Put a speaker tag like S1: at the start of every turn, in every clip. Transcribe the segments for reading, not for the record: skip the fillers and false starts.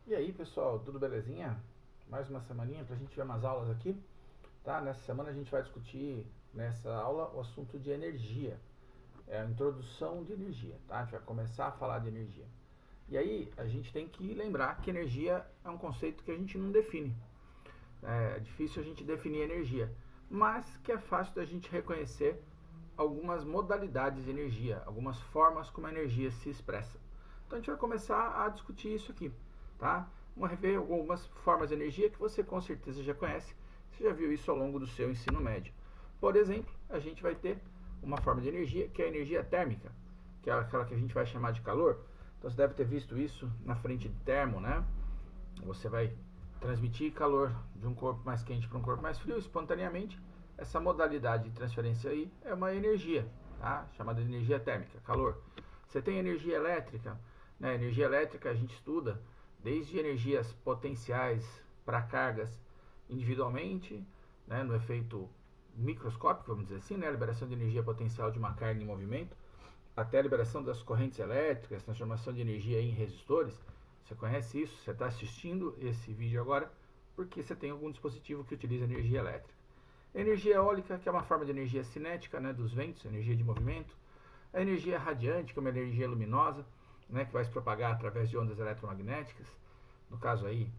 S1: E aí, pessoal, tudo belezinha? Mais uma semaninha para a gente ver umas aulas aqui, tá? Nessa semana a gente vai discutir nessa aula o assunto de energia, é a introdução de energia, tá? A gente vai começar a falar de energia. E aí a gente tem que lembrar que energia é um conceito que a gente não define. É difícil a gente definir energia, mas que é fácil da gente reconhecer algumas modalidades de energia, algumas formas como a energia se expressa. Então a gente vai começar a discutir isso aqui, tá? Vamos ver algumas formas de energia que você com certeza já conhece, você já viu isso ao longo do seu ensino médio. Por exemplo, a gente vai ter uma forma de energia que é a energia térmica, que é aquela que a gente vai chamar de calor. Então você deve ter visto isso na frente de termo, né? Você vai transmitir calor de um corpo mais quente para um corpo mais frio espontaneamente. Essa modalidade de transferência aí é uma energia, tá? Chamada de energia térmica, calor. Você tem energia elétrica, né? Energia elétrica a gente estuda desde energias potenciais para cargas individualmente, né? No efeito microscópico, vamos dizer assim, né? A liberação de energia potencial de uma carga em movimento, até a liberação das correntes elétricas, transformação de energia em resistores. Você conhece isso? Você está assistindo esse vídeo agora porque você tem algum dispositivo que utiliza energia elétrica. Energia eólica, que é uma forma de energia cinética, né, dos ventos, energia de movimento. A energia radiante, que é uma energia luminosa, né, que vai se propagar através de ondas eletromagnéticas. No caso aí,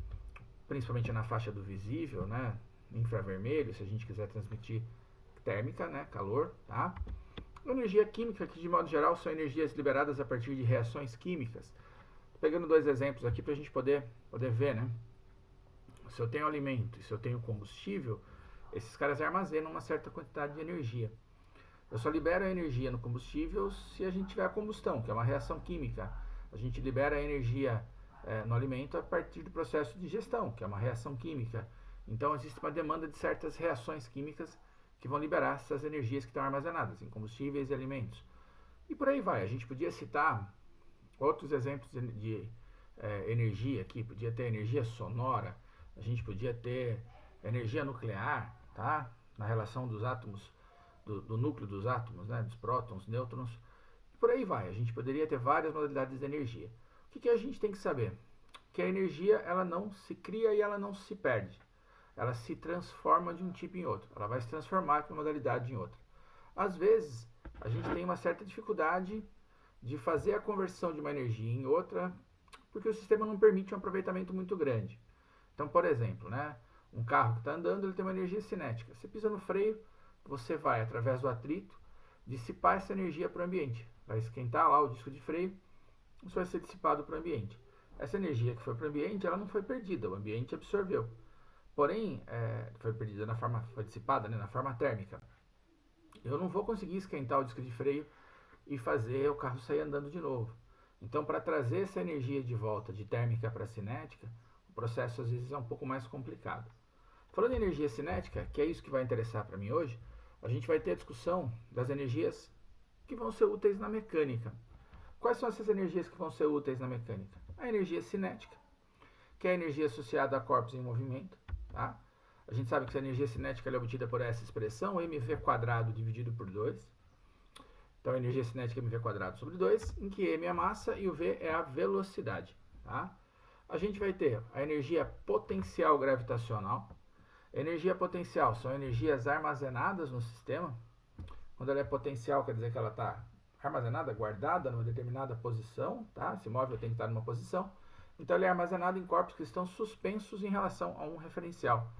S1: principalmente na faixa do visível, né, infravermelho, se a gente quiser transmitir térmica, né, calor, tá? Energia química, que de modo geral são energias liberadas a partir de reações químicas. Pegando dois exemplos aqui para a gente poder ver, né? Se eu tenho alimento e se eu tenho combustível, esses caras armazenam uma certa quantidade de energia. Eu só libero a energia no combustível se a gente tiver a combustão, que é uma reação química. A gente libera a energia no alimento a partir do processo de digestão, que é uma reação química. Então existe uma demanda de certas reações químicas que vão liberar essas energias que estão armazenadas em combustíveis e alimentos. E por aí vai. A gente podia citar outros exemplos de energia aqui. Podia ter energia sonora, a gente podia ter energia nuclear, tá? Na relação dos átomos, do núcleo dos átomos, né? Dos prótons, nêutrons. E por aí vai. A gente poderia ter várias modalidades de energia. O que a gente tem que saber? Que a energia ela não se cria e ela não se perde. Ela se transforma de um tipo em outro. Ela vai se transformar de uma modalidade em outra. Às vezes, a gente tem uma certa dificuldade de fazer a conversão de uma energia em outra, porque o sistema não permite um aproveitamento muito grande. Então, por exemplo, né, um carro que está andando ele tem uma energia cinética. Você pisa no freio, você vai, através do atrito, dissipar essa energia para o ambiente. Vai esquentar lá o disco de freio, isso vai ser dissipado para o ambiente. Essa energia que foi para o ambiente, ela não foi perdida, o ambiente absorveu. Porém, foi perdida na forma, foi dissipada, né, na forma térmica. Eu não vou conseguir esquentar o disco de freio e fazer o carro sair andando de novo. Então, para trazer essa energia de volta de térmica para cinética, o processo às vezes é um pouco mais complicado. Falando em energia cinética, que é isso que vai interessar para mim hoje, a gente vai ter a discussão das energias que vão ser úteis na mecânica. Quais são essas energias que vão ser úteis na mecânica? A energia cinética, que é a energia associada a corpos em movimento, tá? A gente sabe que a energia cinética é obtida por essa expressão, mv² dividido por 2. Então, a energia cinética é mv² sobre 2, em que m é a massa e o v é a velocidade. Tá? A gente vai ter a energia potencial gravitacional. Energia potencial são energias armazenadas no sistema. Quando ela é potencial, quer dizer que ela está armazenada, guardada numa determinada posição. Tá? Esse móvel tem que estar numa posição. Então, ele é armazenado em corpos que estão suspensos em relação a um referencial,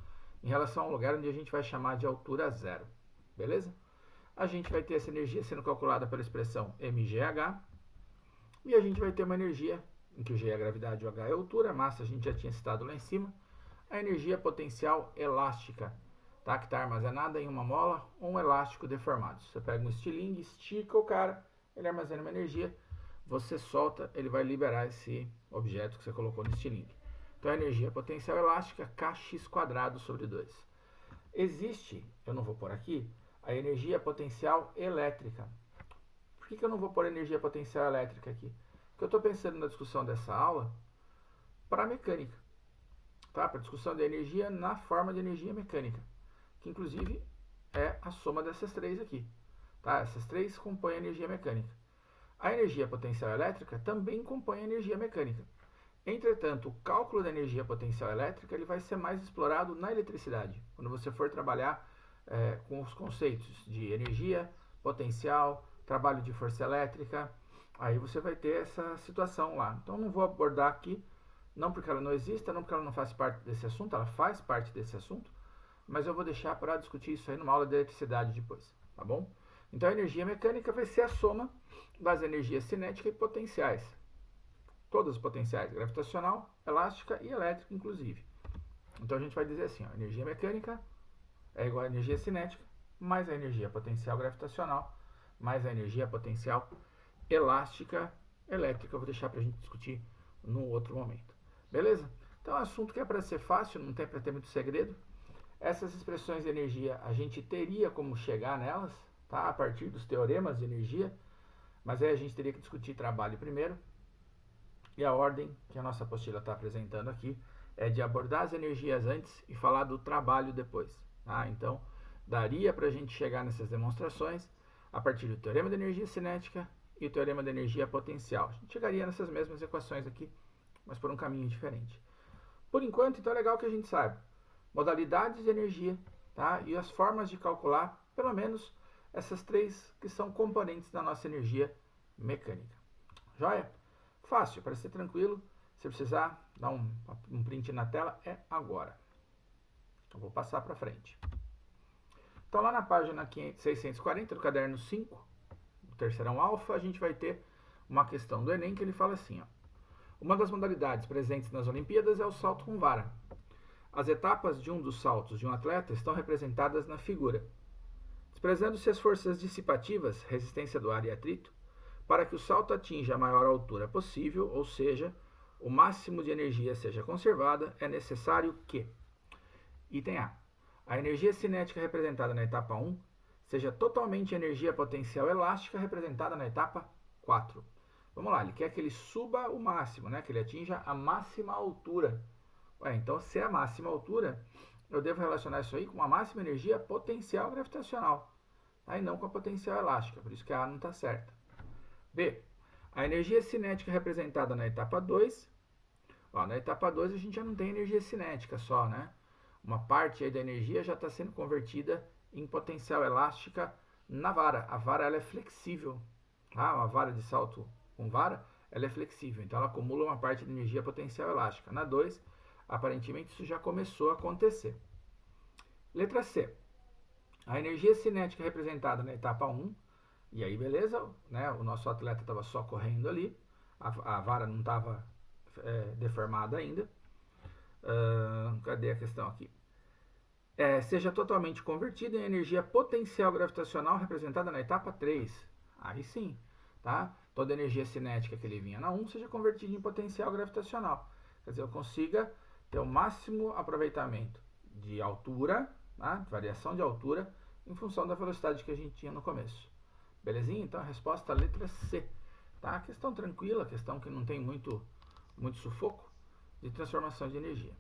S1: em relação a um lugar onde a gente vai chamar de altura zero. Beleza? A gente vai ter essa energia sendo calculada pela expressão mgh, e a gente vai ter uma energia, em que o g é a gravidade e o h é a altura, a massa a gente já tinha citado lá em cima, a energia potencial elástica, tá? Que está armazenada em uma mola ou um elástico deformado. Você pega um estilingue, estica o cara, ele armazena uma energia, você solta, ele vai liberar esse objeto que você colocou no estilingue. Então a energia potencial elástica, kx² sobre 2. Existe, eu não vou pôr aqui, a energia potencial elétrica. Por que eu não vou pôr energia potencial elétrica aqui? Porque eu estou pensando na discussão dessa aula para a mecânica. Tá? Para a discussão da energia na forma de energia mecânica. Que inclusive é a soma dessas três aqui. Tá? Essas três compõem a energia mecânica. A energia potencial elétrica também compõe a energia mecânica. Entretanto, o cálculo da energia potencial elétrica ele vai ser mais explorado na eletricidade, quando você for trabalhar com os conceitos de energia, potencial, trabalho de força elétrica, aí você vai ter essa situação lá. Então não vou abordar aqui, não porque ela não exista, não porque ela não faz parte desse assunto, ela faz parte desse assunto, mas eu vou deixar para discutir isso aí numa aula de eletricidade depois, tá bom? Então a energia mecânica vai ser a soma das energias cinética e potenciais. Todas as potenciais, gravitacional, elástica e elétrica, inclusive. Então a gente vai dizer assim, ó, energia mecânica é igual a energia cinética, mais a energia potencial gravitacional, mais a energia potencial elástica, elétrica. Eu vou deixar para a gente discutir num outro momento. Beleza? Então é um assunto que é para ser fácil, não tem para ter muito segredo. Essas expressões de energia, a gente teria como chegar nelas, tá? A partir dos teoremas de energia, mas aí a gente teria que discutir trabalho primeiro. E a ordem que a nossa apostila está apresentando aqui é de abordar as energias antes e falar do trabalho depois. Tá? Então, daria para a gente chegar nessas demonstrações a partir do teorema da energia cinética e o teorema da energia potencial. A gente chegaria nessas mesmas equações aqui, mas por um caminho diferente. Por enquanto, então é legal que a gente saiba modalidades de energia, tá? E as formas de calcular, pelo menos, essas três que são componentes da nossa energia mecânica. Joia? Fácil, para ser tranquilo. Se precisar dar um print na tela, é agora. Eu vou passar para frente. Então, lá na página 640 do caderno 5, do terceirão alfa, a gente vai ter uma questão do Enem que ele fala assim, ó. Uma das modalidades presentes nas Olimpíadas é o salto com vara. As etapas de um dos saltos de um atleta estão representadas na figura. Desprezando-se as forças dissipativas, resistência do ar e atrito, para que o salto atinja a maior altura possível, ou seja, o máximo de energia seja conservada, é necessário que, item A energia cinética representada na etapa 1 seja totalmente energia potencial elástica representada na etapa 4. Vamos lá, ele quer que ele suba o máximo, né? Que ele atinja a máxima altura. Ué, então, se é a máxima altura, eu devo relacionar isso aí com a máxima energia potencial gravitacional, tá? E não com a potencial elástica, por isso que a A não está certa. B. A energia cinética representada na etapa 2. Ó, na etapa 2 a gente já não tem energia cinética só, né? Uma parte aí da energia já está sendo convertida em potencial elástica na vara. A vara ela é flexível, tá? Uma vara de salto com vara, ela é flexível, então ela acumula uma parte de energia potencial elástica. Na 2, aparentemente isso já começou a acontecer. Letra C. A energia cinética representada na etapa 1, e aí beleza, né? O nosso atleta estava só correndo ali, a vara não estava deformada ainda. Cadê a questão aqui? Seja totalmente convertida em energia potencial gravitacional representada na etapa 3. Aí sim, tá? Toda a energia cinética que ele vinha na 1 seja convertida em potencial gravitacional. Quer dizer, eu consiga ter o máximo aproveitamento de altura, tá? Variação de altura, em função da velocidade que a gente tinha no começo. Belezinha? Então a resposta é a letra C. Tá? Questão tranquila, questão que não tem muito sufoco, de transformação de energia.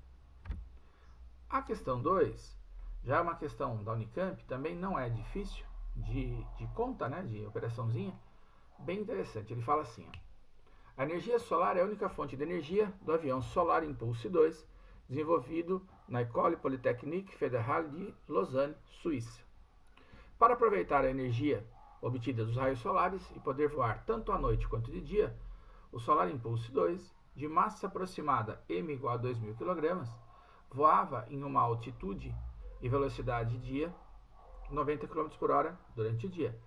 S1: A questão 2 já é uma questão da Unicamp, também não é difícil, de conta, né, de operaçãozinha, bem interessante. Ele fala assim, ó, a energia solar é a única fonte de energia do avião Solar Impulse 2, desenvolvido na École Polytechnique Fédérale de Lausanne, Suíça. Para aproveitar a energia obtida dos raios solares e poder voar tanto à noite quanto de dia, o Solar Impulse 2, de massa aproximada m igual a 2.000 kg, voava em uma altitude e velocidade dia 90 km por hora durante o dia,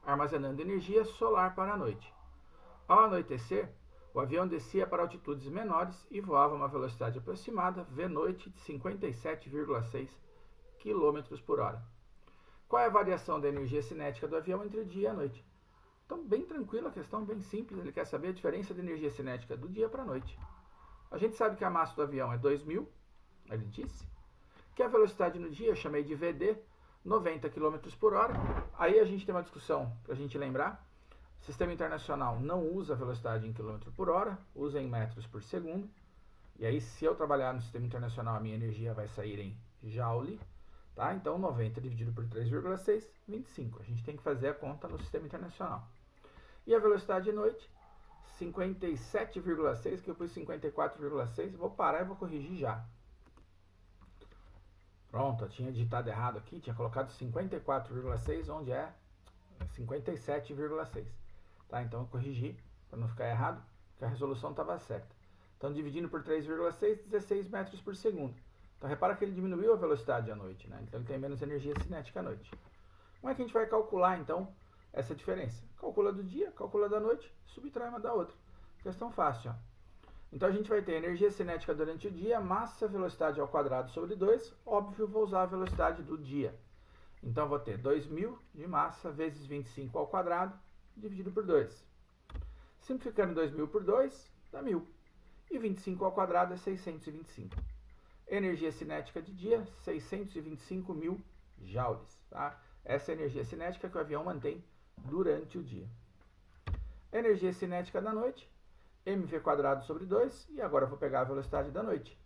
S1: armazenando energia solar para a noite. Ao anoitecer, o avião descia para altitudes menores e voava a uma velocidade aproximada V-noite de 57,6 km por hora. Qual é a variação da energia cinética do avião entre o dia e a noite? Então, bem tranquila a questão, bem simples. Ele quer saber a diferença de energia cinética do dia para a noite. A gente sabe que a massa do avião é 2.000, ele disse, que a velocidade no dia eu chamei de VD, 90 km por hora. Aí a gente tem uma discussão para a gente lembrar. O sistema internacional não usa velocidade em km por hora, usa em metros por segundo. E aí, se eu trabalhar no sistema internacional, a minha energia vai sair em joule. Tá? Então, 90 dividido por 3,6, 25. A gente tem que fazer a conta no sistema internacional. E a velocidade de noite, 57,6, que eu pus 54,6, vou parar e vou corrigir já. Pronto, eu tinha digitado errado aqui, tinha colocado 54,6, onde é 57,6. Tá? Então eu corrigi, para não ficar errado, que a resolução estava certa. Então dividindo por 3,6, 16 metros por segundo. Então repara que ele diminuiu a velocidade à noite, né? Então ele tem menos energia cinética à noite. Como é que a gente vai calcular então essa diferença? Calcula do dia, calcula da noite, subtrai uma da outra. Questão fácil, ó. Então a gente vai ter energia cinética durante o dia, massa, velocidade ao quadrado sobre 2. Óbvio, vou usar a velocidade do dia. Então eu vou ter 2.000 de massa vezes 25 ao quadrado, dividido por 2. Simplificando 2.000 por 2, dá 1.000. E 25 ao quadrado é 625. Energia cinética de dia, 625.000 joules. Tá? Essa é a energia cinética que o avião mantém durante o dia. Energia cinética da noite, mv quadrado sobre 2, e agora eu vou pegar a velocidade da noite.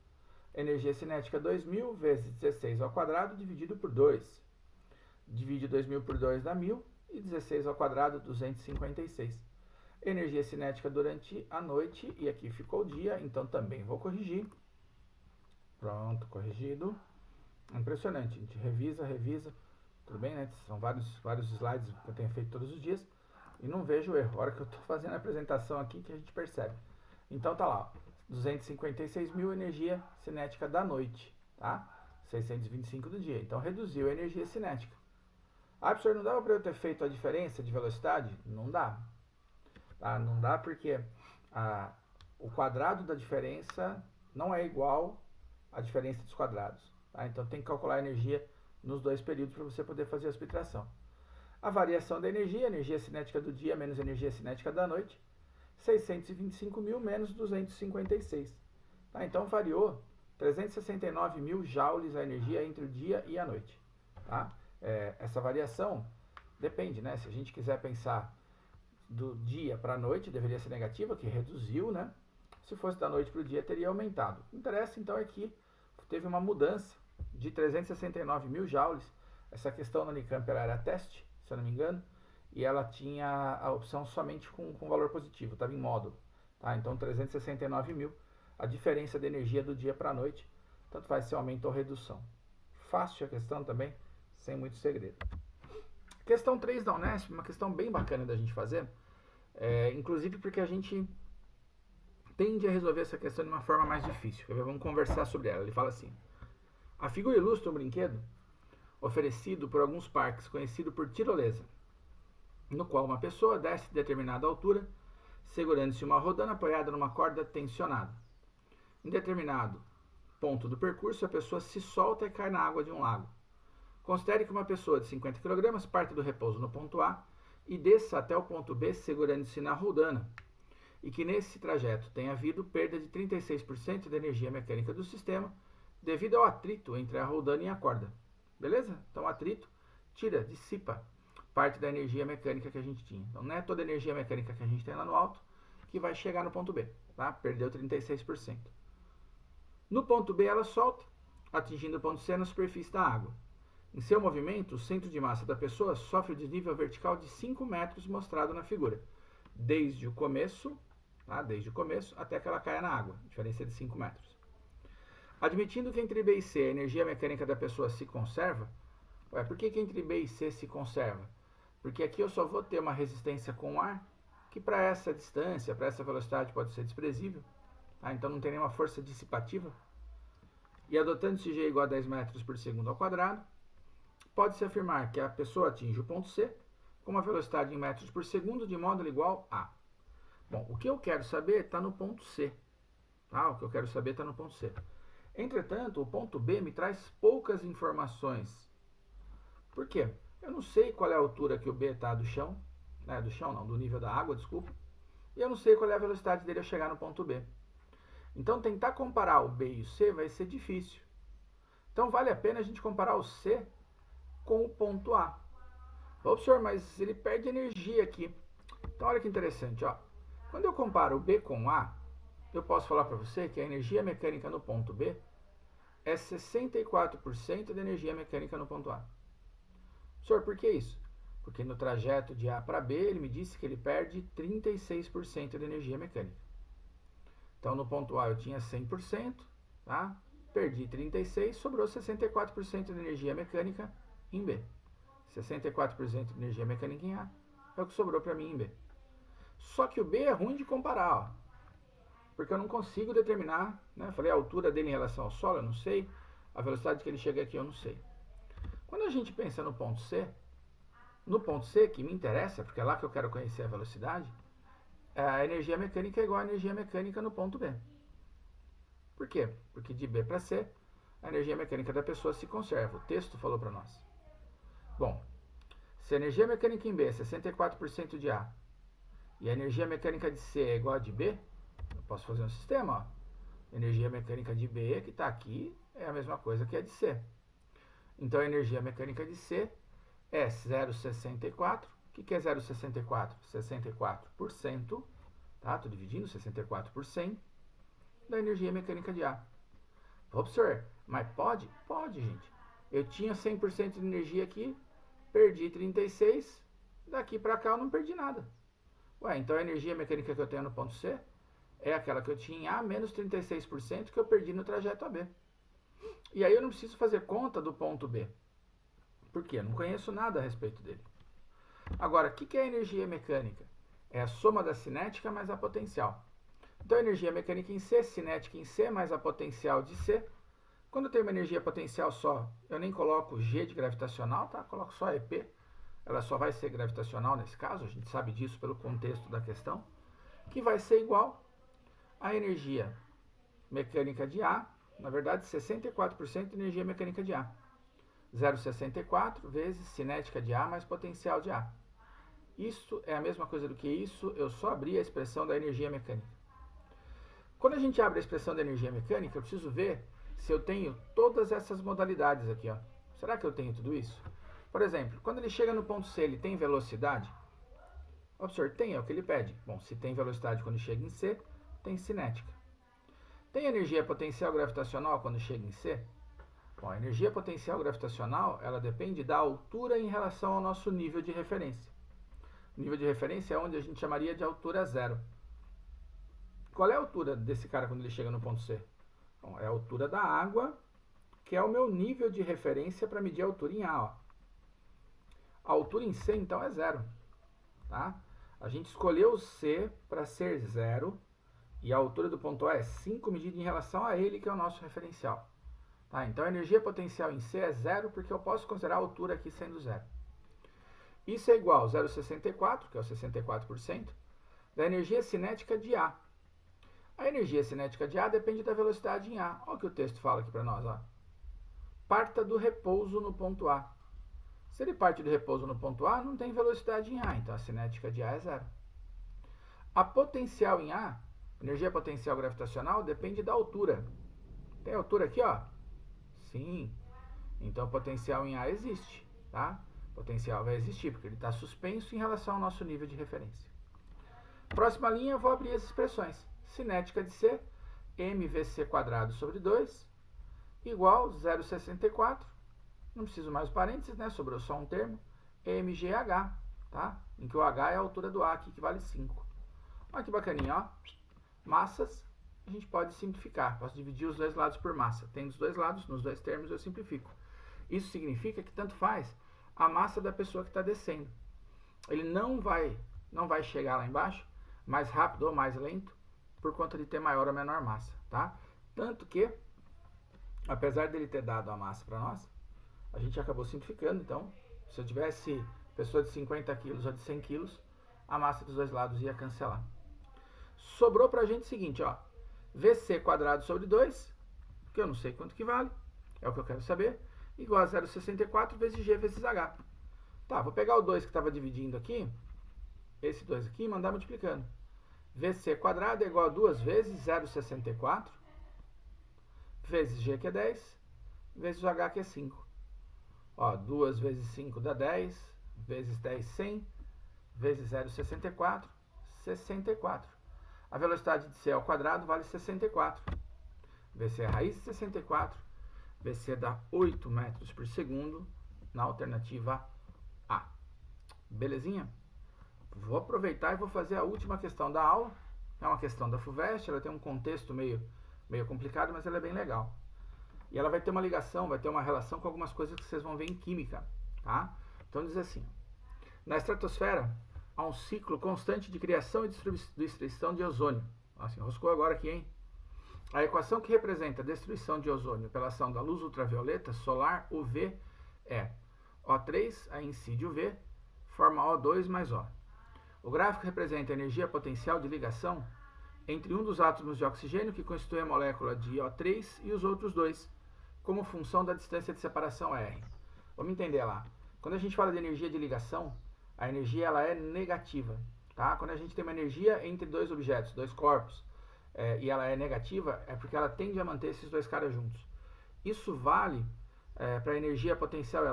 S1: Energia cinética 2.000 vezes 16 ao quadrado dividido por 2. Divide 2.000 por 2 dá 1.000 e 16 ao quadrado 256. Energia cinética durante a noite, e aqui ficou o dia, então também vou corrigir. Pronto, corrigido. Impressionante, a gente revisa. Tudo bem, né? São vários slides que eu tenho feito todos os dias. E não vejo erro. A hora que eu estou fazendo a apresentação aqui que a gente percebe. Então tá lá, 256.000 energia cinética da noite, tá? 625 do dia. Então reduziu a energia cinética. Ah, professor, não dava para eu ter feito a diferença de velocidade? Não dá. Tá? Não dá porque o quadrado da diferença não é igual à diferença dos quadrados. Tá? Então tem que calcular a energia nos dois períodos para você poder fazer a subtração. A variação da energia cinética do dia menos energia cinética da noite, 625.000 menos 256. Tá? Então variou 369.000 joules a energia entre o dia e a noite. Tá? Essa variação depende, né? Se a gente quiser pensar do dia para a noite, deveria ser negativa, que reduziu, né? Se fosse da noite para o dia, teria aumentado. O que interessa, então, é que teve uma mudança de 369.000 joules. Essa questão na Unicamp ela era teste, se eu não me engano, e ela tinha a opção somente com valor positivo, estava em módulo. Tá? Então, 369.000, a diferença de energia do dia para a noite, tanto faz se aumento ou redução. Fácil a questão também, sem muito segredo. Questão 3 da Unesp, uma questão bem bacana da gente fazer, inclusive porque a gente tende a resolver essa questão de uma forma mais difícil. Vamos conversar sobre ela. Ele fala assim: a figura ilustra um brinquedo oferecido por alguns parques, conhecido por tirolesa, no qual uma pessoa desce de determinada altura, segurando-se uma rodana apoiada numa corda tensionada. Em determinado ponto do percurso, a pessoa se solta e cai na água de um lago. Considere que uma pessoa de 50 kg parte do repouso no ponto A e desça até o ponto B segurando-se na rodana, e que nesse trajeto tenha havido perda de 36% da energia mecânica do sistema devido ao atrito entre a rodana e a corda. Beleza? Então, o atrito dissipa parte da energia mecânica que a gente tinha. Então, não é toda a energia mecânica que a gente tem lá no alto que vai chegar no ponto B. Tá? Perdeu 36%. No ponto B, ela solta, atingindo o ponto C na superfície da água. Em seu movimento, o centro de massa da pessoa sofre o desnível vertical de 5 metros mostrado na figura, desde o começo até que ela caia na água, diferença de 5 metros. Admitindo que entre B e C a energia mecânica da pessoa se conserva, por que entre B e C se conserva? Porque aqui eu só vou ter uma resistência com ar, que para essa distância, para essa velocidade pode ser desprezível, tá? Então não tem nenhuma força dissipativa. E adotando-se G igual a 10 metros por segundo ao quadrado, pode-se afirmar que a pessoa atinge o ponto C com uma velocidade em metros por segundo de módulo igual a... Bom, o que eu quero saber está no ponto C. Tá? O que eu quero saber está no ponto C. Entretanto, o ponto B me traz poucas informações. Por quê? Eu não sei qual é a altura que o B está do chão, do nível da água, desculpa. E eu não sei qual é a velocidade dele ao chegar no ponto B. Então, tentar comparar o B e o C vai ser difícil. Então, vale a pena a gente comparar o C com o ponto A. Ô, professor, mas ele perde energia aqui. Então, olha que interessante, ó. Quando eu comparo o B com o A, eu posso falar para você que a energia mecânica no ponto B é 64% da energia mecânica no ponto A. Professor, por que isso? Porque no trajeto de A para B, ele me disse que ele perde 36% de energia mecânica. Então, no ponto A eu tinha 100%, tá? Perdi 36%, sobrou 64% de energia mecânica em B. 64% de energia mecânica em A é o que sobrou para mim em B. Só que o B é ruim de comparar, ó, porque eu não consigo determinar, né? Eu falei a altura dele em relação ao solo, eu não sei. A velocidade que ele chega aqui, eu não sei. Quando a gente pensa no ponto C, que me interessa, porque é lá que eu quero conhecer a velocidade, a energia mecânica é igual à energia mecânica no ponto B. Por quê? Porque de B para C, a energia mecânica da pessoa se conserva. O texto falou para nós. Bom, se a energia mecânica em B é 64% de A e a energia mecânica de C é igual a de B, eu posso fazer um sistema, ó. Energia mecânica de B, que está aqui, é a mesma coisa que a de C. Então, a energia mecânica de C é 0,64. O que é 0,64? 64%, tá? Estou dividindo 64 por 100 da energia mecânica de A. Vou observar, mas pode? Pode, gente. Eu tinha 100% de energia aqui, perdi 36, daqui para cá eu não perdi nada. Ué, então a energia mecânica que eu tenho no ponto C é aquela que eu tinha em A menos 36% que eu perdi no trajeto AB. E aí eu não preciso fazer conta do ponto B. Por quê? Eu não conheço nada a respeito dele. Agora, o que é a energia mecânica? É a soma da cinética mais a potencial. Então, a energia mecânica em C, cinética em C, mais a potencial de C. Quando eu tenho uma energia potencial só, eu nem coloco G de gravitacional, tá? Coloco só EP. Ela só vai ser gravitacional nesse caso, a gente sabe disso pelo contexto da questão, que vai ser igual à energia mecânica de A, na verdade, 64% de energia mecânica de A. 0,64 vezes cinética de A mais potencial de A. Isso é a mesma coisa do que isso, eu só abri a expressão da energia mecânica. Quando a gente abre a expressão da energia mecânica, eu preciso ver se eu tenho todas essas modalidades aqui, ó. Será que eu tenho tudo isso? Por exemplo, quando ele chega no ponto C, ele tem velocidade? Observe, tem, é o que ele pede. Bom, se tem velocidade quando chega em C, tem cinética. Tem energia potencial gravitacional quando chega em C? Bom, a energia potencial gravitacional, ela depende da altura em relação ao nosso nível de referência. O nível de referência é onde a gente chamaria de altura zero. Qual é a altura desse cara quando ele chega no ponto C? Bom, é a altura da água, que é o meu nível de referência para medir a altura em A. Ó. A altura em C, então, é zero. Tá? A gente escolheu o C para ser zero, e a altura do ponto A é 5 medida em relação a ele, que é o nosso referencial. Tá? Então, a energia potencial em C é zero, porque eu posso considerar a altura aqui sendo zero. Isso é igual a 0,64, que é o 64%, da energia cinética de A. A energia cinética de A depende da velocidade em A. Olha o que o texto fala aqui para nós. Ó. Parta do repouso no ponto A. Se ele parte do repouso no ponto A, não tem velocidade em A, então a cinética de A é zero. A potencial em A, energia potencial gravitacional, depende da altura. Tem altura aqui, ó? Sim. Então, o potencial em A existe, tá? O potencial vai existir, porque ele está suspenso em relação ao nosso nível de referência. Próxima linha, eu vou abrir as expressões. Cinética de C, mvc² sobre 2, igual 0,64. Não preciso mais parênteses, né? Sobrou só um termo. mgh, tá? Em que o h é a altura do A aqui, que vale 5. Olha que bacaninha, ó. Massas, a gente pode simplificar. Posso dividir os dois lados por massa. Tem dos dois lados, nos dois termos eu simplifico. Isso significa que tanto faz a massa da pessoa que está descendo. Ele não vai chegar lá embaixo mais rápido ou mais lento por conta de ter maior ou menor massa, tá? Tanto que, apesar dele ter dado a massa para nós, a gente acabou simplificando. Então, se eu tivesse pessoa de 50 quilos ou de 100 quilos, a massa dos dois lados ia cancelar. Sobrou pra gente o seguinte, ó. VC² sobre 2, que eu não sei quanto que vale, é o que eu quero saber, igual a 0,64 vezes G vezes H. Tá, vou pegar o 2 que estava dividindo aqui, esse 2 aqui, e mandar multiplicando. VC² é igual a 2 vezes 0,64, vezes G, que é 10, vezes o H, que é 5. Ó, 2 vezes 5 dá 10, vezes 10, 100, vezes 0,64, 64. A velocidade de C ao quadrado vale 64. VC é a raiz de 64, VC dá 8 metros por segundo na alternativa A. Belezinha? Vou aproveitar e vou fazer a última questão da aula. É uma questão da FUVEST, ela tem um contexto meio complicado, mas ela é bem legal. E ela vai ter uma ligação, vai ter uma relação com algumas coisas que vocês vão ver em química, tá? Então diz assim: na estratosfera há um ciclo constante de criação e destruição de ozônio. Nossa, enroscou agora aqui, hein? A equação que representa a destruição de ozônio pela ação da luz ultravioleta solar UV é O3, aí incide UV, forma O2 mais O. O gráfico representa a energia potencial de ligação entre um dos átomos de oxigênio que constitui a molécula de O3 e os outros dois, como função da distância de separação R. Vamos entender lá. Quando a gente fala de energia de ligação, a energia ela é negativa. Tá? Quando a gente tem uma energia entre dois objetos, dois corpos, e ela é negativa, é porque ela tende a manter esses dois caras juntos. Isso vale para a energia potencial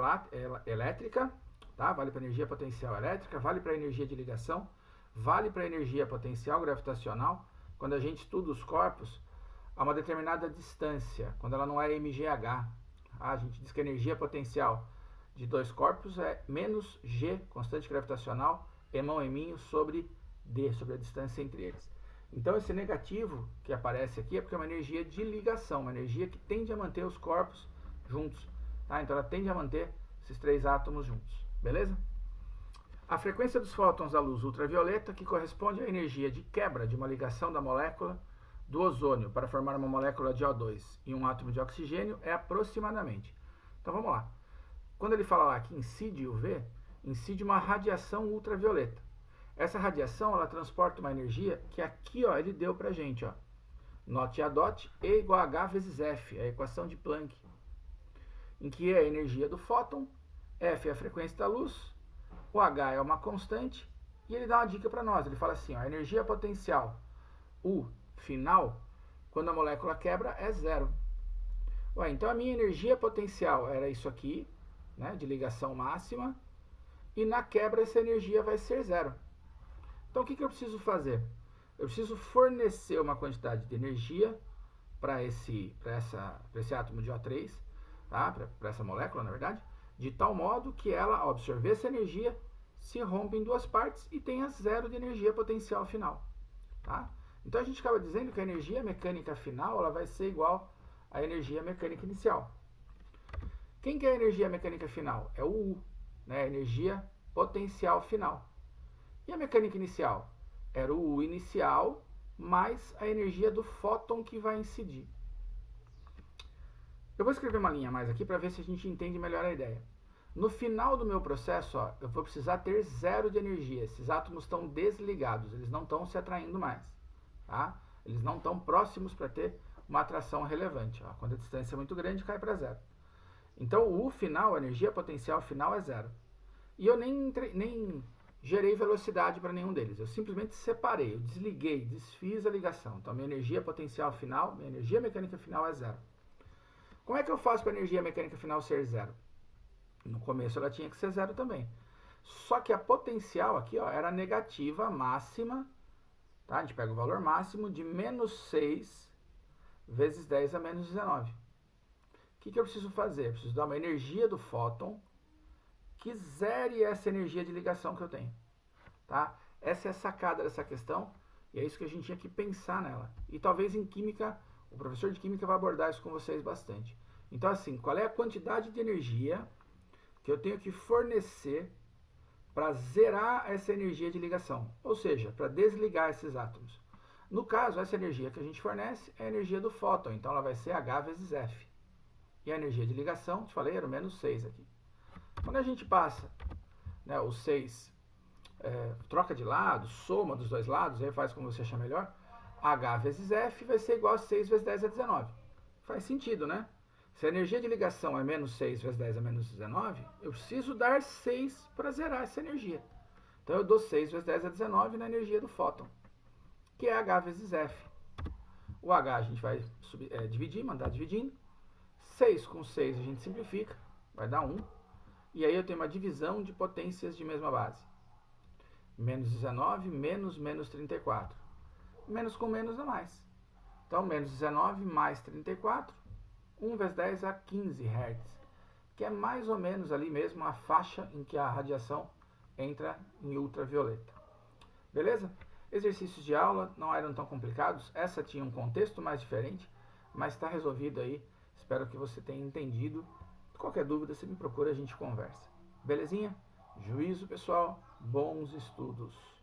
S1: elétrica, tá? Vale para energia potencial elétrica, vale para energia de ligação, vale para energia potencial gravitacional, quando a gente estuda os corpos a uma determinada distância, quando ela não é mgh. A gente diz que a energia potencial de dois corpos é menos g, constante gravitacional, emão eminho, sobre d, sobre a distância entre eles. Então esse negativo que aparece aqui é porque é uma energia de ligação, uma energia que tende a manter os corpos juntos. Tá? Então ela tende a manter esses três átomos juntos. Beleza? A frequência dos fótons da luz ultravioleta, que corresponde à energia de quebra de uma ligação da molécula do ozônio para formar uma molécula de O2 e um átomo de oxigênio, é aproximadamente. Então vamos lá. Quando ele fala lá que incide UV, incide uma radiação ultravioleta. Essa radiação ela transporta uma energia que aqui ó, ele deu pra gente. Ó. Note a dot E igual a H vezes F, a equação de Planck, em que é a energia do fóton, F é a frequência da luz, o H é uma constante, e ele dá uma dica para nós. Ele fala assim, ó, a energia potencial U final, quando a molécula quebra, é zero. Ué, então a minha energia potencial era isso aqui, né, de ligação máxima, e na quebra essa energia vai ser zero. Então o que eu preciso fazer? Eu preciso fornecer uma quantidade de energia para esse átomo de O3, tá? Para essa molécula, na verdade, de tal modo que ela, ao absorver essa energia, se rompe em duas partes e tenha zero de energia potencial final. Tá? Então a gente acaba dizendo que a energia mecânica final ela vai ser igual à energia mecânica inicial. Quem que é a energia mecânica final? É o U, né? A energia potencial final. E a mecânica inicial? Era o U inicial mais a energia do fóton que vai incidir. Eu vou escrever uma linha a mais aqui para ver se a gente entende melhor a ideia. No final do meu processo, ó, eu vou precisar ter zero de energia. Esses átomos estão desligados, eles não estão se atraindo mais. Tá? Eles não estão próximos para ter uma atração relevante. Ó. Quando a distância é muito grande, cai para zero. Então, o U final, a energia potencial final é zero. E eu nem gerei velocidade para nenhum deles. Eu simplesmente separei, eu desliguei, desfiz a ligação. Então, minha energia potencial final, minha energia mecânica final é zero. Como é que eu faço para a energia mecânica final ser zero? No começo ela tinha que ser zero também. Só que a potencial aqui ó, era negativa máxima. Tá? A gente pega o valor máximo de menos 6 vezes 10 a menos 19. O que eu preciso fazer? Eu preciso dar uma energia do fóton que zere essa energia de ligação que eu tenho. Tá? Essa é a sacada dessa questão e é isso que a gente tinha que pensar nela. E talvez em química, o professor de química vai abordar isso com vocês bastante. Então assim, qual é a quantidade de energia que eu tenho que fornecer para zerar essa energia de ligação? Ou seja, para desligar esses átomos. No caso, essa energia que a gente fornece é a energia do fóton, então ela vai ser H vezes F. E a energia de ligação, te falei, era o menos 6 aqui. Quando a gente passa, né, o 6, troca de lado, soma dos dois lados, aí faz como você achar melhor, H vezes F vai ser igual a 6 vezes 10 a 19. Faz sentido, né? Se a energia de ligação é menos 6 vezes 10 a menos 19, eu preciso dar 6 para zerar essa energia. Então eu dou 6 vezes 10 a 19 na energia do fóton, que é H vezes F. O H a gente vai dividir, mandar dividindo. 6 com 6 a gente simplifica, vai dar 1. E aí eu tenho uma divisão de potências de mesma base. Menos 19, menos 34. Menos com menos dá mais. Então, menos 19 mais 34, 1 vezes 10 a 15 Hz. Que é mais ou menos ali mesmo a faixa em que a radiação entra em ultravioleta. Beleza? Exercícios de aula não eram tão complicados, essa tinha um contexto mais diferente, mas está resolvido aí. Espero que você tenha entendido. Qualquer dúvida, você me procura, a gente conversa. Belezinha? Juízo, pessoal. Bons estudos.